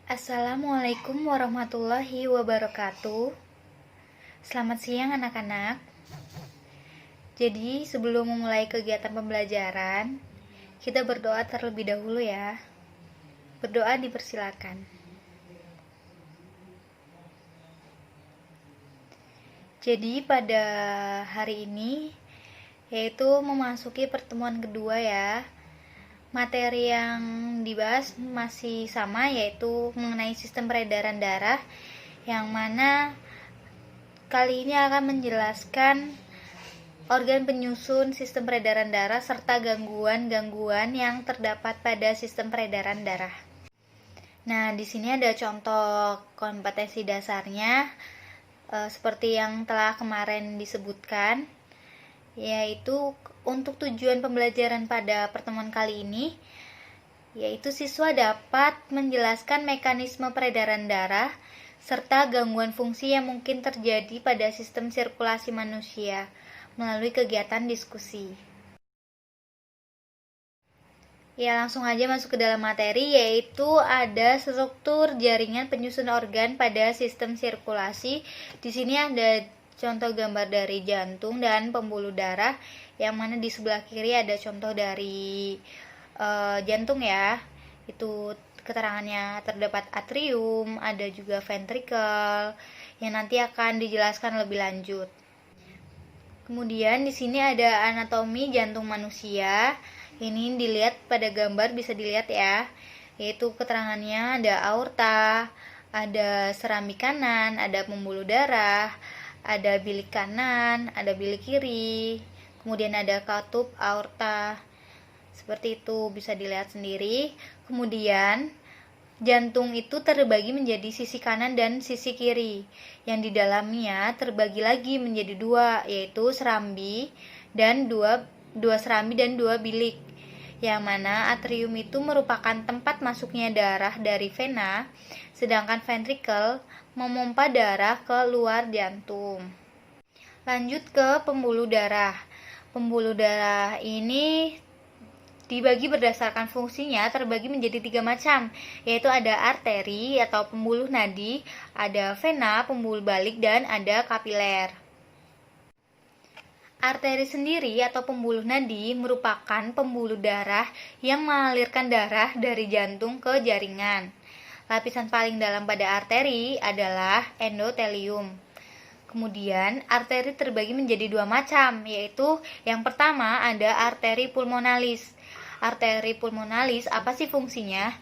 Assalamualaikum warahmatullahi wabarakatuh. Selamat siang anak-anak. Jadi sebelum memulai kegiatan pembelajaran, kita berdoa terlebih dahulu ya. Berdoa dipersilakan. Jadi pada hari ini yaitu memasuki pertemuan kedua ya. Materi yang dibahas masih sama, yaitu mengenai sistem peredaran darah, yang mana kali ini akan menjelaskan organ penyusun sistem peredaran darah serta gangguan-gangguan yang terdapat pada sistem peredaran darah. Nah, di sini ada contoh kompetensi dasarnya seperti yang telah kemarin disebutkan, yaitu untuk tujuan pembelajaran pada pertemuan kali ini, yaitu siswa dapat menjelaskan mekanisme peredaran darah serta gangguan fungsi yang mungkin terjadi pada sistem sirkulasi manusia melalui kegiatan diskusi. Ya, langsung aja masuk ke dalam materi, yaitu ada struktur jaringan penyusun organ pada sistem sirkulasi. Di sini ada contoh gambar dari jantung dan pembuluh darah, yang mana di sebelah kiri ada contoh dari jantung ya. Itu keterangannya terdapat atrium, ada juga ventricle yang nanti akan dijelaskan lebih lanjut. Kemudian di sini ada anatomi jantung manusia. Ini dilihat pada gambar, bisa dilihat ya. Yaitu keterangannya ada aorta, ada serambi kanan, ada pembuluh darah, ada bilik kanan, ada bilik kiri. Kemudian ada katup aorta. Seperti itu, bisa dilihat sendiri. Kemudian jantung itu terbagi menjadi sisi kanan dan sisi kiri, yang di dalamnya terbagi lagi menjadi dua, yaitu serambi dan dua serambi dan dua bilik, yang mana atrium itu merupakan tempat masuknya darah dari vena, sedangkan ventricle memompa darah ke luar jantung. Lanjut ke pembuluh darah. Pembuluh darah ini dibagi berdasarkan fungsinya, terbagi menjadi 3 macam, yaitu ada arteri atau pembuluh nadi, ada vena, pembuluh balik, dan ada kapiler. Arteri sendiri atau pembuluh nadi merupakan pembuluh darah yang mengalirkan darah dari jantung ke jaringan. Lapisan paling dalam pada arteri adalah endotelium. Kemudian arteri terbagi menjadi 2 macam, yaitu yang pertama ada arteri pulmonalis. Arteri pulmonalis apa sih fungsinya?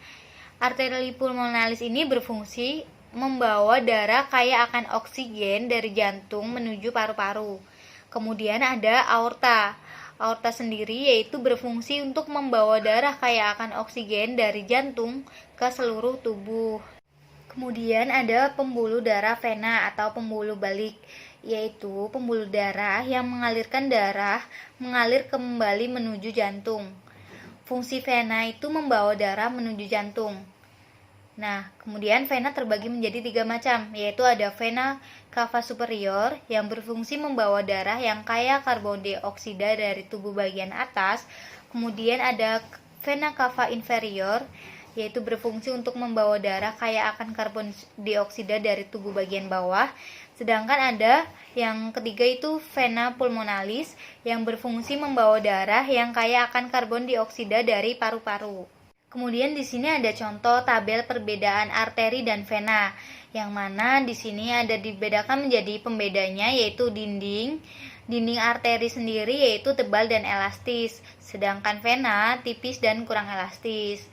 Arteri pulmonalis ini berfungsi membawa darah kaya akan oksigen dari jantung menuju paru-paru. Kemudian ada aorta. Aorta sendiri yaitu berfungsi untuk membawa darah kaya akan oksigen dari jantung ke seluruh tubuh. Kemudian ada pembuluh darah vena atau pembuluh balik, yaitu pembuluh darah yang mengalirkan darah mengalir kembali menuju jantung. Fungsi vena itu membawa darah menuju jantung. Nah, kemudian vena terbagi menjadi 3 macam, yaitu ada vena cava superior yang berfungsi membawa darah yang kaya karbon dioksida dari tubuh bagian atas. Kemudian ada vena cava inferior, yaitu berfungsi untuk membawa darah kaya akan karbon dioksida dari tubuh bagian bawah. Sedangkan ada yang ketiga itu vena pulmonalis yang berfungsi membawa darah yang kaya akan karbon dioksida dari paru-paru. Kemudian di sini ada contoh tabel perbedaan arteri dan vena, yang mana di sini ada dibedakan menjadi pembedanya, yaitu dinding arteri sendiri yaitu tebal dan elastis, sedangkan vena tipis dan kurang elastis.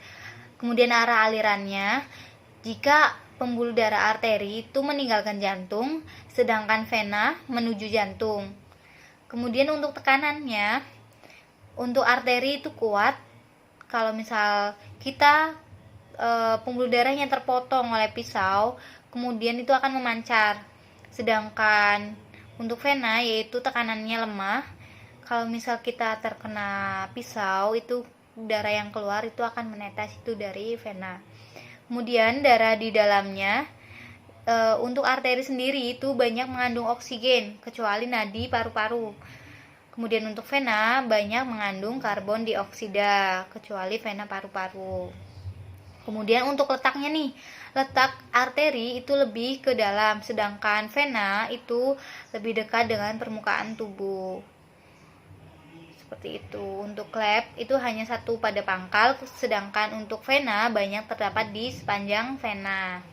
Kemudian arah alirannya, jika pembuluh darah arteri itu meninggalkan jantung, sedangkan vena menuju jantung. Kemudian untuk tekanannya, untuk arteri itu kuat kalau misal kita pembuluh darahnya terpotong oleh pisau, kemudian itu akan memancar. Sedangkan untuk vena yaitu tekanannya lemah, kalau misal kita terkena pisau, itu darah yang keluar itu akan menetes itu dari vena. Kemudian darah di dalamnya, untuk arteri sendiri itu banyak mengandung oksigen, kecuali nadi paru-paru. Kemudian untuk vena banyak mengandung karbon dioksida, kecuali vena paru-paru. Kemudian untuk letaknya nih, letak arteri itu lebih ke dalam, sedangkan vena itu lebih dekat dengan permukaan tubuh. Seperti itu. Untuk klep itu hanya satu pada pangkal, sedangkan untuk vena banyak terdapat di sepanjang vena.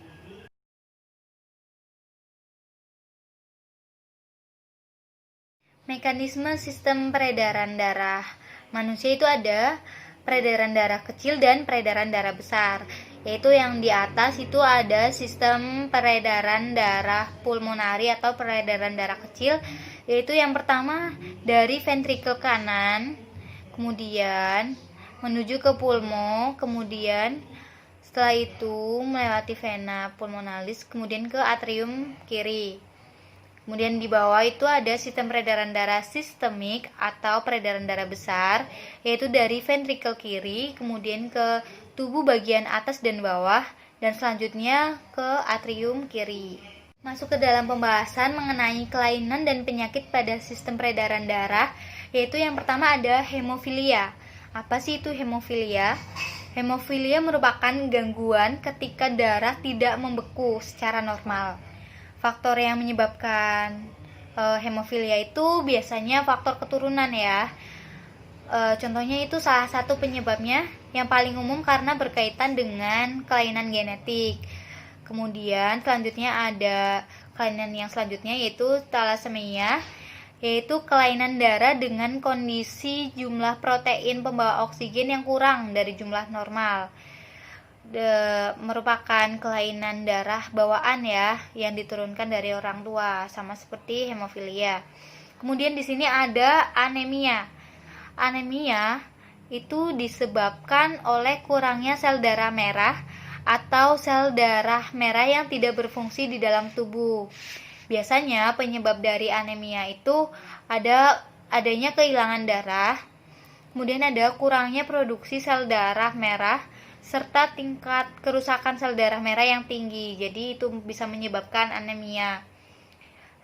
Mekanisme sistem peredaran darah manusia itu ada peredaran darah kecil dan peredaran darah besar. Yaitu yang di atas itu ada sistem peredaran darah pulmonari atau peredaran darah kecil, yaitu yang pertama dari ventrikel kanan, kemudian menuju ke pulmo, kemudian setelah itu melewati vena pulmonalis, kemudian ke atrium kiri. Kemudian di bawah itu ada sistem peredaran darah sistemik atau peredaran darah besar, yaitu dari ventrikel kiri, kemudian ke tubuh bagian atas dan bawah, dan selanjutnya ke atrium kiri. Masuk ke dalam pembahasan mengenai kelainan dan penyakit pada sistem peredaran darah, yaitu yang pertama ada hemofilia. Apa sih itu hemofilia? Hemofilia merupakan gangguan ketika darah tidak membeku secara normal. Faktor yang menyebabkan hemofilia itu biasanya faktor keturunan ya. Contohnya itu salah satu penyebabnya yang paling umum karena berkaitan dengan kelainan genetik. Kemudian selanjutnya ada kelainan yang selanjutnya yaitu thalassemia, yaitu kelainan darah dengan kondisi jumlah protein pembawa oksigen yang kurang dari jumlah normal. Merupakan kelainan darah bawaan ya yang diturunkan dari orang tua, sama seperti hemofilia. Kemudian di sini ada anemia. Anemia itu disebabkan oleh kurangnya sel darah merah atau sel darah merah yang tidak berfungsi di dalam tubuh. Biasanya penyebab dari anemia itu adanya kehilangan darah, kemudian ada kurangnya produksi sel darah merah serta tingkat kerusakan sel darah merah yang tinggi. Jadi itu bisa menyebabkan anemia.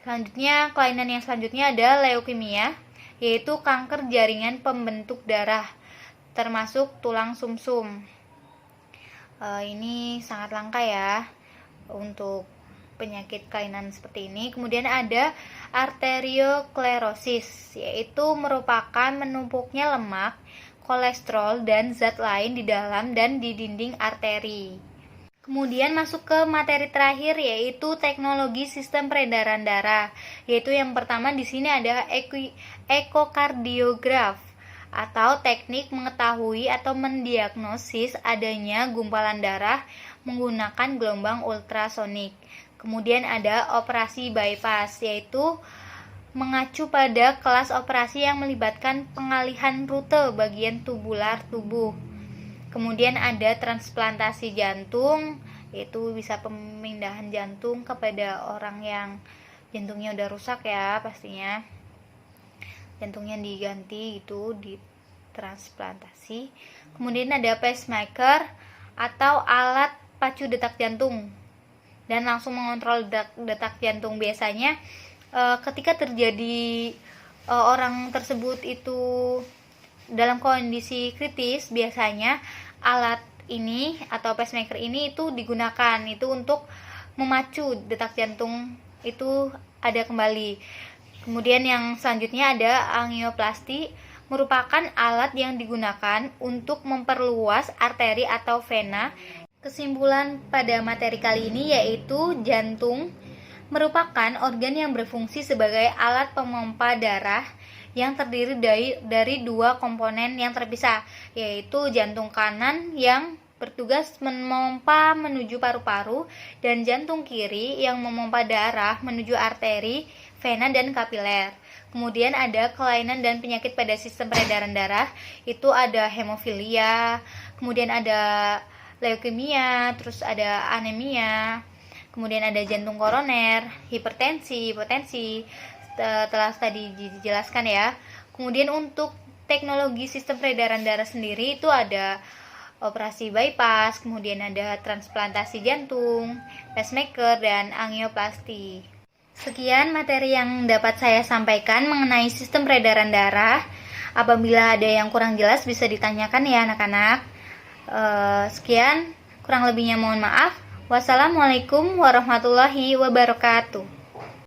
Selanjutnya, kelainan yang selanjutnya ada leukemia, yaitu kanker jaringan pembentuk darah, termasuk tulang sumsum. Ini sangat langka ya untuk penyakit kelainan seperti ini. Kemudian ada arteriosklerosis, yaitu merupakan menumpuknya lemak, kolesterol, dan zat lain di dalam dan di dinding arteri. Kemudian masuk ke materi terakhir yaitu teknologi sistem peredaran darah. Yaitu yang pertama di sini ada ekokardiograf atau teknik mengetahui atau mendiagnosis adanya gumpalan darah menggunakan gelombang ultrasonik. Kemudian ada operasi bypass, yaitu mengacu pada kelas operasi yang melibatkan pengalihan rute bagian tubular tubuh. Kemudian ada transplantasi jantung, yaitu bisa pemindahan jantung kepada orang yang jantungnya udah rusak ya pastinya. Jantungnya diganti itu ditransplantasi. Kemudian ada pacemaker atau alat pacu detak jantung dan langsung mengontrol detak jantung. Biasanya ketika terjadi orang tersebut itu dalam kondisi kritis, biasanya alat ini atau pacemaker ini itu digunakan itu untuk memacu detak jantung itu ada kembali. Kemudian yang selanjutnya ada angioplasti, merupakan alat yang digunakan untuk memperluas arteri atau vena. Kesimpulan pada materi kali ini yaitu jantung merupakan organ yang berfungsi sebagai alat pemompa darah yang terdiri dari dua komponen yang terpisah, yaitu jantung kanan yang bertugas memompa menuju paru-paru dan jantung kiri yang memompa darah menuju arteri, vena, dan kapiler. Kemudian ada kelainan dan penyakit pada sistem peredaran darah, itu ada hemofilia, kemudian ada leukemia, terus ada anemia, kemudian ada jantung koroner, hipertensi, hipotensi, telah tadi dijelaskan ya. Kemudian untuk teknologi sistem peredaran darah sendiri itu ada operasi bypass, kemudian ada transplantasi jantung, pacemaker, dan angioplasti. Sekian materi yang dapat saya sampaikan mengenai sistem peredaran darah. Apabila ada yang kurang jelas bisa ditanyakan ya anak-anak. Sekian. Kurang lebihnya mohon maaf. Wassalamualaikum warahmatullahi wabarakatuh.